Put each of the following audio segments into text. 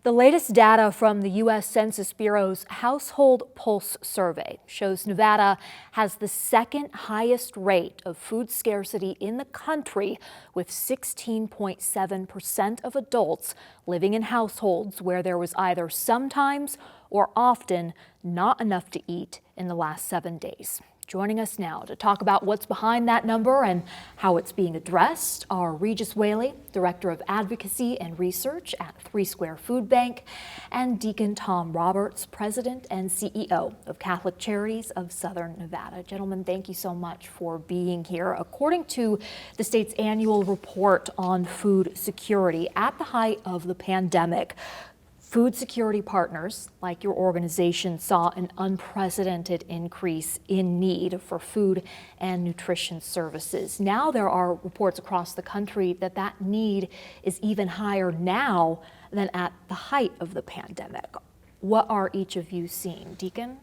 The latest data from the U.S. Census Bureau's Household Pulse Survey shows Nevada has the second highest rate of food scarcity in the country, with 16.7% of adults living in households where there was either sometimes or often not enough to eat in the last 7 days. Joining us now to talk about what's behind that number and how it's being addressed are Regis Whaley, Director of Advocacy and Research at 3 Square Food Bank, and Deacon Tom Roberts, President and CEO of Catholic Charities of Southern Nevada. Gentlemen, thank you so much for being here. According to the state's annual report on food security, at the height of the pandemic, food security partners, like your organization, saw an unprecedented increase in need for food and nutrition services. Now there are reports across the country that that need is even higher now than at the height of the pandemic. What are each of you seeing? Deacon?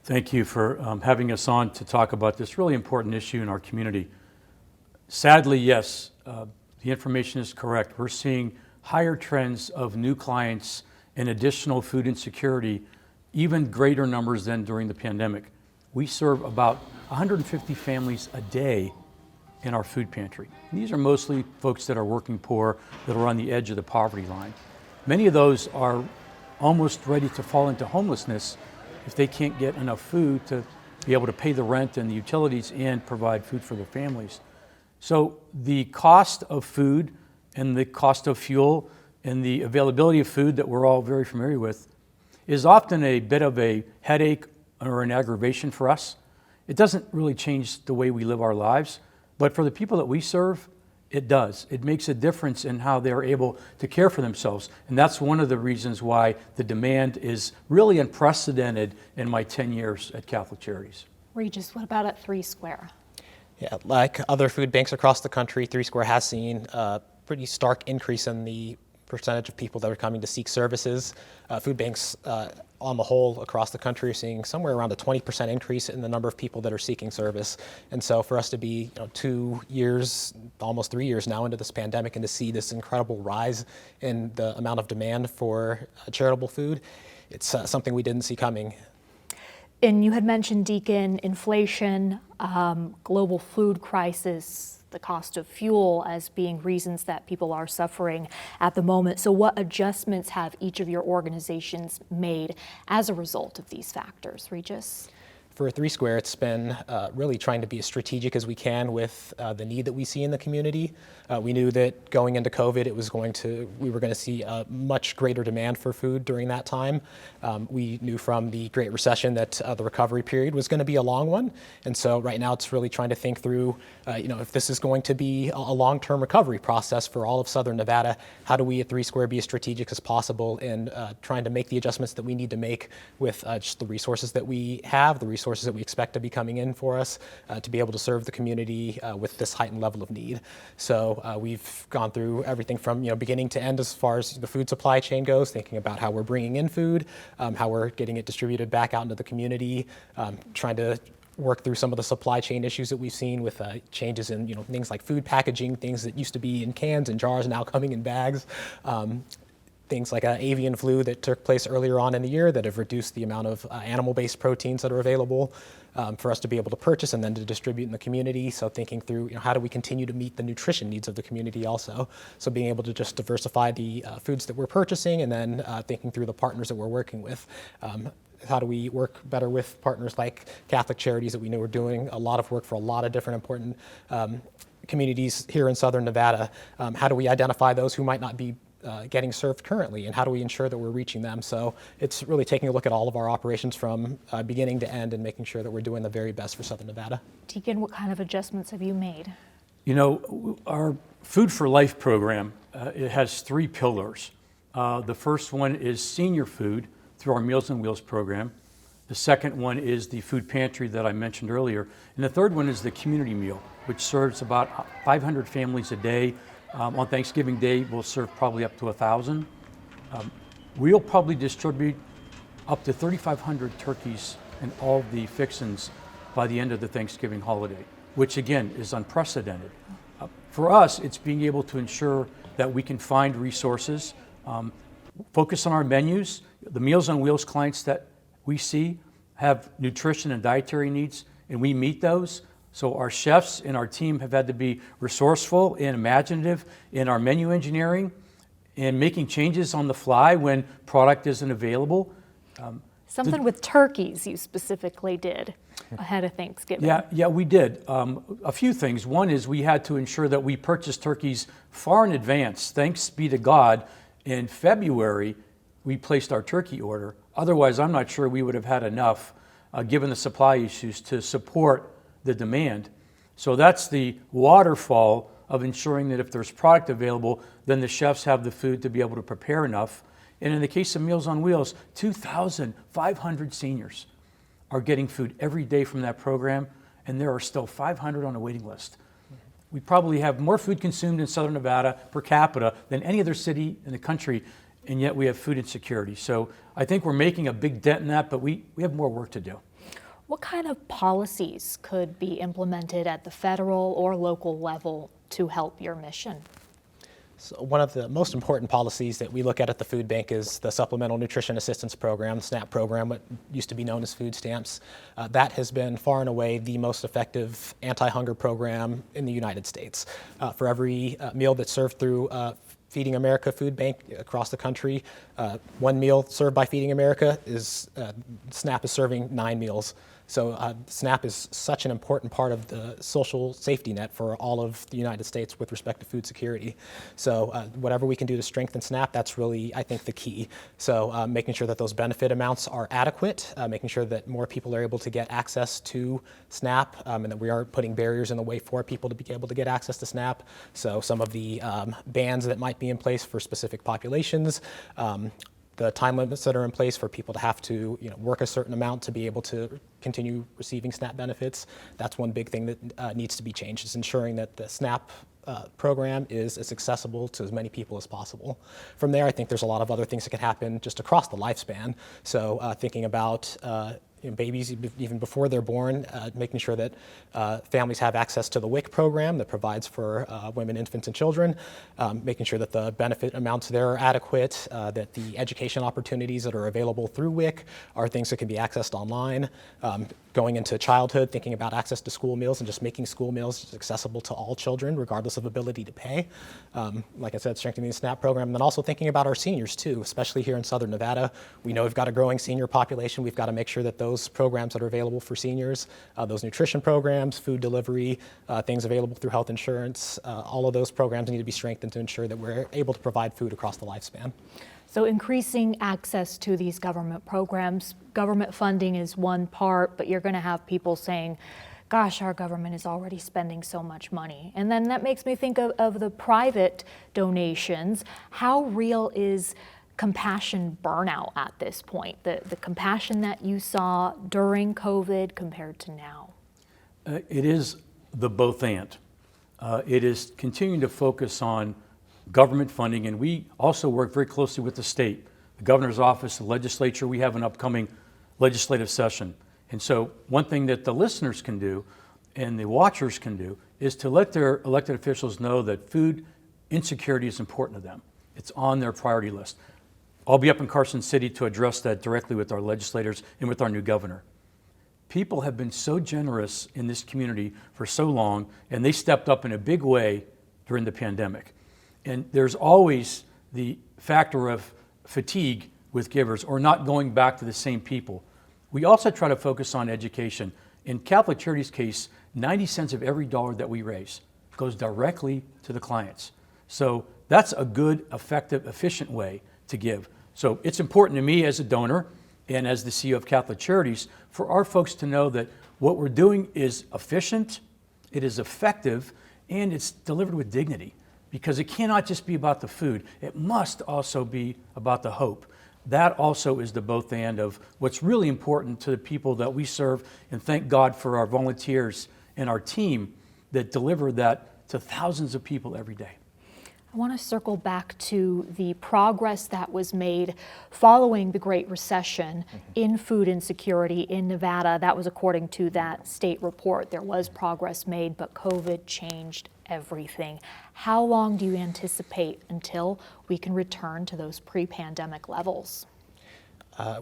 Thank you for having us on to talk about this really important issue in our community. Sadly, yes, the information is correct. We're seeing higher trends of new clients and additional food insecurity, even greater numbers than during the pandemic. We serve about 150 families a day in our food pantry. And these are mostly folks that are working poor, that are on the edge of the poverty line. Many of those are almost ready to fall into homelessness if they can't get enough food to be able to pay the rent and the utilities and provide food for their families. So the cost of food and the cost of fuel and the availability of food that we're all very familiar with is often a bit of a headache or an aggravation for us. It doesn't really change the way we live our lives, but for the people that we serve, it does. It makes a difference in how they're able to care for themselves. And that's one of the reasons why the demand is really unprecedented in my 10 years at Catholic Charities. Regis, what about at 3 Square? Yeah, like other food banks across the country, 3 Square has seen a pretty stark increase in the percentage of people that are coming to seek services. Food banks on the whole across the country are seeing somewhere around a 20% increase in the number of people that are seeking service. And so for us to be 2 years, almost 3 years now into this pandemic, and to see this incredible rise in the amount of demand for charitable food, it's something we didn't see coming. And you had mentioned, Deacon, inflation, global food crisis, the cost of fuel as being reasons that people are suffering at the moment. So what adjustments have each of your organizations made as a result of these factors? Regis? For 3 Square, it's been really trying to be as strategic as we can with the need that we see in the community. We knew that going into COVID, we were going to see a much greater demand for food during that time. We knew from the Great Recession that the recovery period was going to be a long one. And so right now it's really trying to think through, if this is going to be a long-term recovery process for all of Southern Nevada, how do we at 3 Square be as strategic as possible in trying to make the adjustments that we need to make with just the resources that we have, the resources that we expect to be coming in for us to be able to serve the community with this heightened level of need. So we've gone through everything from beginning to end as far as the food supply chain goes, thinking about how we're bringing in food, how we're getting it distributed back out into the community, trying to work through some of the supply chain issues that we've seen with changes in things like food packaging, things that used to be in cans and jars now coming in bags. Things like avian flu that took place earlier on in the year that have reduced the amount of animal-based proteins that are available for us to be able to purchase and then to distribute in the community. So thinking through, how do we continue to meet the nutrition needs of the community also? So being able to just diversify the foods that we're purchasing, and then thinking through the partners that we're working with. How do we work better with partners like Catholic Charities that we know are doing a lot of work for a lot of different important communities here in Southern Nevada? How do we identify those who might not be getting served currently, and how do we ensure that we're reaching them? So it's really taking a look at all of our operations from beginning to end and making sure that we're doing the very best for Southern Nevada. Deacon, what kind of adjustments have you made? Our Food for Life program, it has 3 pillars. The first one is senior food through our Meals on Wheels program. The second one is the food pantry that I mentioned earlier. And the third one is the community meal, which serves about 500 families a day. On Thanksgiving Day, we'll serve probably up to 1,000. We'll probably distribute up to 3,500 turkeys and all the fixins by the end of the Thanksgiving holiday, which again is unprecedented. For us, it's being able to ensure that we can find resources focus on our menus. The Meals on Wheels clients that we see have nutrition and dietary needs, and we meet those. So our chefs and our team have had to be resourceful and imaginative in our menu engineering and making changes on the fly when product isn't available. Something with turkeys you specifically did ahead of Thanksgiving. Yeah, we did. A few things. One is we had to ensure that we purchased turkeys far in advance. Thanks be to God, in February, we placed our turkey order. Otherwise, I'm not sure we would have had enough, given the supply issues, to support the demand. So that's the waterfall of ensuring that if there's product available, then the chefs have the food to be able to prepare enough. And in the case of Meals on Wheels, 2,500 seniors are getting food every day from that program, and there are still 500 on a waiting list. We probably have more food consumed in Southern Nevada per capita than any other city in the country, and yet we have food insecurity. So I think we're making a big dent in that, but we have more work to do. What kind of policies could be implemented at the federal or local level to help your mission? So one of the most important policies that we look at the food bank is the Supplemental Nutrition Assistance Program, the SNAP program, what used to be known as food stamps. That has been far and away the most effective anti-hunger program in the United States. For every meal that's served through Feeding America Food Bank across the country, one meal served by Feeding America is SNAP is serving 9 meals. So SNAP is such an important part of the social safety net for all of the United States with respect to food security. So whatever we can do to strengthen SNAP, that's really, I think, the key. So making sure that those benefit amounts are adequate, making sure that more people are able to get access to SNAP, and that we aren't putting barriers in the way for people to be able to get access to SNAP. So some of the bans that might be in place for specific populations, the time limits that are in place for people to have to work a certain amount to be able to continue receiving SNAP benefits. That's one big thing that needs to be changed, is ensuring that the SNAP program is as accessible to as many people as possible. From there, I think there's a lot of other things that can happen just across the lifespan. So thinking about babies even before they're born, making sure that families have access to the WIC program that provides for women, infants, and children, making sure that the benefit amounts there are adequate, that the education opportunities that are available through WIC are things that can be accessed online, going into childhood, thinking about access to school meals and just making school meals accessible to all children, regardless of ability to pay. Like I said, strengthening the SNAP program, and then also thinking about our seniors too, especially here in Southern Nevada. We know we've got a growing senior population. We've got to make sure that those programs that are available for seniors, those nutrition programs, food delivery, things available through health insurance, all of those programs need to be strengthened to ensure that we're able to provide food across the lifespan. So increasing access to these government programs, government funding is one part, but you're going to have people saying, gosh, our government is already spending so much money. And then that makes me think of the private donations. How real is compassion burnout at this point? The compassion that you saw during COVID compared to now? It is the both and. It is continuing to focus on government funding, and we also work very closely with the state, the governor's office, the legislature. We have an upcoming legislative session. And so one thing that the listeners can do and the watchers can do is to let their elected officials know that food insecurity is important to them. It's on their priority list. I'll be up in Carson City to address that directly with our legislators and with our new governor. People have been so generous in this community for so long, and they stepped up in a big way during the pandemic. And there's always the factor of fatigue with givers or not going back to the same people. We also try to focus on education. In Catholic Charity's case, 90 cents of every dollar that we raise goes directly to the clients. So that's a good, effective, efficient way to give. So it's important to me as a donor and as the CEO of Catholic Charities for our folks to know that what we're doing is efficient, it is effective, and it's delivered with dignity. Because it cannot just be about the food. It must also be about the hope. That also is the both and of what's really important to the people that we serve, and thank God for our volunteers and our team that deliver that to thousands of people every day. I want to circle back to the progress that was made following the Great Recession in food insecurity in Nevada. That was according to that state report. There was progress made, but COVID changed everything. How long do you anticipate until we can return to those pre-pandemic levels?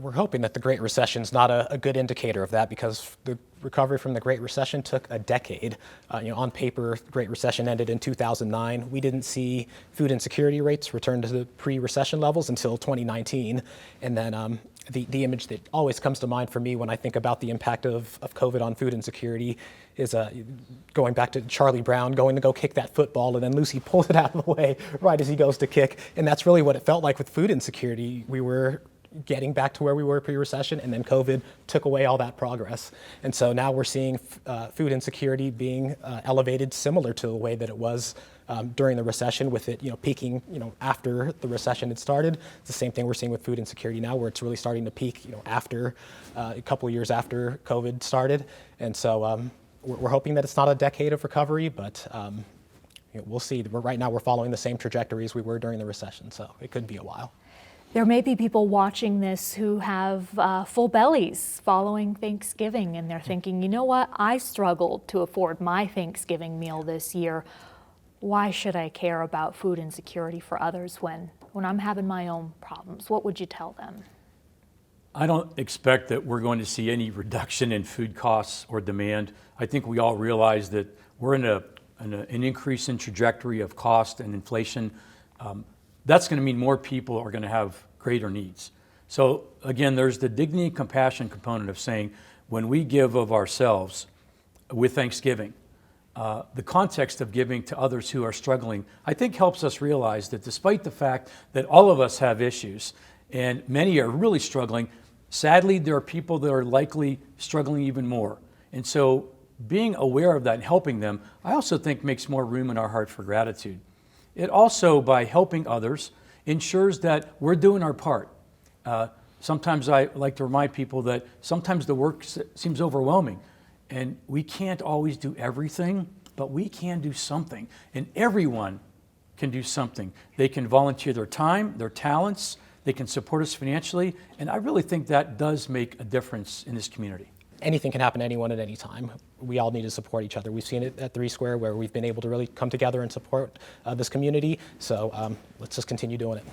We're hoping that the Great Recession is not a good indicator of that, because the recovery from the Great Recession took a decade. On paper, the Great Recession ended in 2009. We didn't see food insecurity rates return to the pre-recession levels until 2019. And then the image that always comes to mind for me when I think about the impact of COVID on food insecurity is going back to Charlie Brown going to go kick that football, and then Lucy pulls it out of the way right as he goes to kick. And that's really what it felt like with food insecurity. We were getting back to where we were pre-recession, and then COVID took away all that progress. And so now we're seeing food insecurity being elevated similar to the way that it was during the recession, with it peaking after the recession had started. It's the same thing we're seeing with food insecurity now, where it's really starting to peak after a couple of years after COVID started. And so we're hoping that it's not a decade of recovery, but we'll see. Right now we're following the same trajectories we were during the recession, so it could be a while. There may be people watching this who have full bellies following Thanksgiving, and they're thinking, you know what, I struggled to afford my Thanksgiving meal this year. Why should I care about food insecurity for others when I'm having my own problems? What would you tell them? I don't expect that we're going to see any reduction in food costs or demand. I think we all realize that we're in an increase in trajectory of cost and inflation. That's going to mean more people are going to have greater needs. So again, there's the dignity and compassion component of saying, when we give of ourselves with Thanksgiving, the context of giving to others who are struggling, I think helps us realize that despite the fact that all of us have issues and many are really struggling, sadly, there are people that are likely struggling even more. And so being aware of that and helping them, I also think makes more room in our heart for gratitude. It also, by helping others, ensures that we're doing our part. Sometimes I like to remind people that sometimes the work seems overwhelming, and we can't always do everything, but we can do something. And everyone can do something. They can volunteer their time, their talents, they can support us financially, and I really think that does make a difference in this community. Anything can happen to anyone at any time. We all need to support each other. We've seen it at 3 Square, where we've been able to really come together and support this community. So let's just continue doing it.